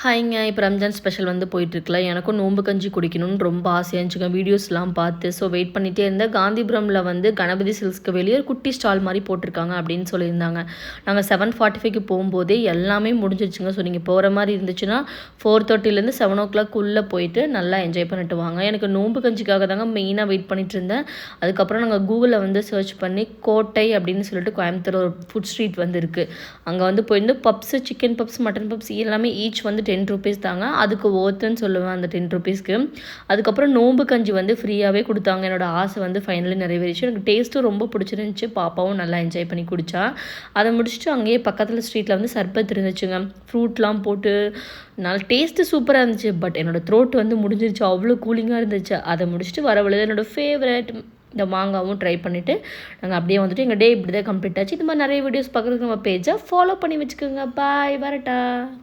ஹாய்ங்க. இப்போ ரம்ஜான் ஸ்பெஷல் வந்து போயிட்டுருக்குல. எனக்கும் நோம்பு கஞ்சி குடிக்கணும்னு ரொம்ப ஆசையா இருந்துச்சுங்க. வீடியோஸ்லாம் பார்த்து. ஸோ வெயிட் பண்ணிட்டே இருந்தேன். காந்திபுரம்ல வந்து கணபதி சில்க்ஸ்க்கு வெளியே ஒரு குட்டி ஸ்டால் மாரி போட்டிருக்காங்க அப்படின்னு சொல்லியிருந்தாங்க. நாங்கள் 7:45க்கு போகும்போதே எல்லாமே முடிஞ்சிருச்சுங்க. ஸோ நீங்கள் போகிற மாரி இருந்துச்சுன்னா 4:30லேருந்து 7:00 போயிட்டு நல்லா என்ஜாய் பண்ணிட்டு வாங்க. எனக்கு நோம்பு கஞ்சிக்காக தாங்க மெயினாக வெயிட் பண்ணிட்டு இருந்தேன். அதுக்கப்புறம் நாங்கள் கூகுளில் வந்து சர்ச் பண்ணி கோட்டை அப்படின்னு சொல்லிட்டு கோயம்புத்தூர் ஒரு ஃபுட் ஸ்ட்ரீட் வந்து இருக்குது. அங்கே வந்து போயிருந்து puffs, chicken puffs, mutton puffs எல்லாமே ஈச் வந்து ₹10 தாங்க. அதுக்கு ஒர்த்துன்னு சொல்லுவேன் அந்த ₹10க்கு. அதுக்கப்புறம் நோம்பு கஞ்சி வந்து ஃப்ரீயாகவே கொடுத்தாங்க. என்னோட ஆசை வந்து ஃபைனலி நிறைவேறிச்சு. எனக்கு டேஸ்ட்டும் ரொம்ப பிடிச்சிருந்துச்சு. பாப்பாவும் நல்லா என்ஜாய் பண்ணி குடித்தா. அதை முடிச்சுட்டு அங்கேயே பக்கத்தில் ஸ்ட்ரீட்டில் வந்து சர்பத் இருந்துச்சுங்க. ஃப்ரூட்லாம் போட்டு நல்ல டேஸ்ட்டு சூப்பராக இருந்துச்சு. பட் என்னோடய த்ரோட் வந்து முடிஞ்சிருச்சு. அவ்வளோ கூலிங்காக இருந்துச்சு. அதை முடிச்சுட்டு வர வழியில் என்னோடய ஃபேவரட் இந்த மாங்காவும் ட்ரை பண்ணிவிட்டு நாங்கள் அப்படியே வந்துட்டு எங்கள் டே இப்படி தான் கம்ப்ளீட் ஆச்சு. இது மாதிரி நிறைய வீடியோஸ் பார்க்குறதுக்கு நம்ம பேஜை ஃபாலோ பண்ணி வச்சுக்கோங்க. பாய், வரட்டா.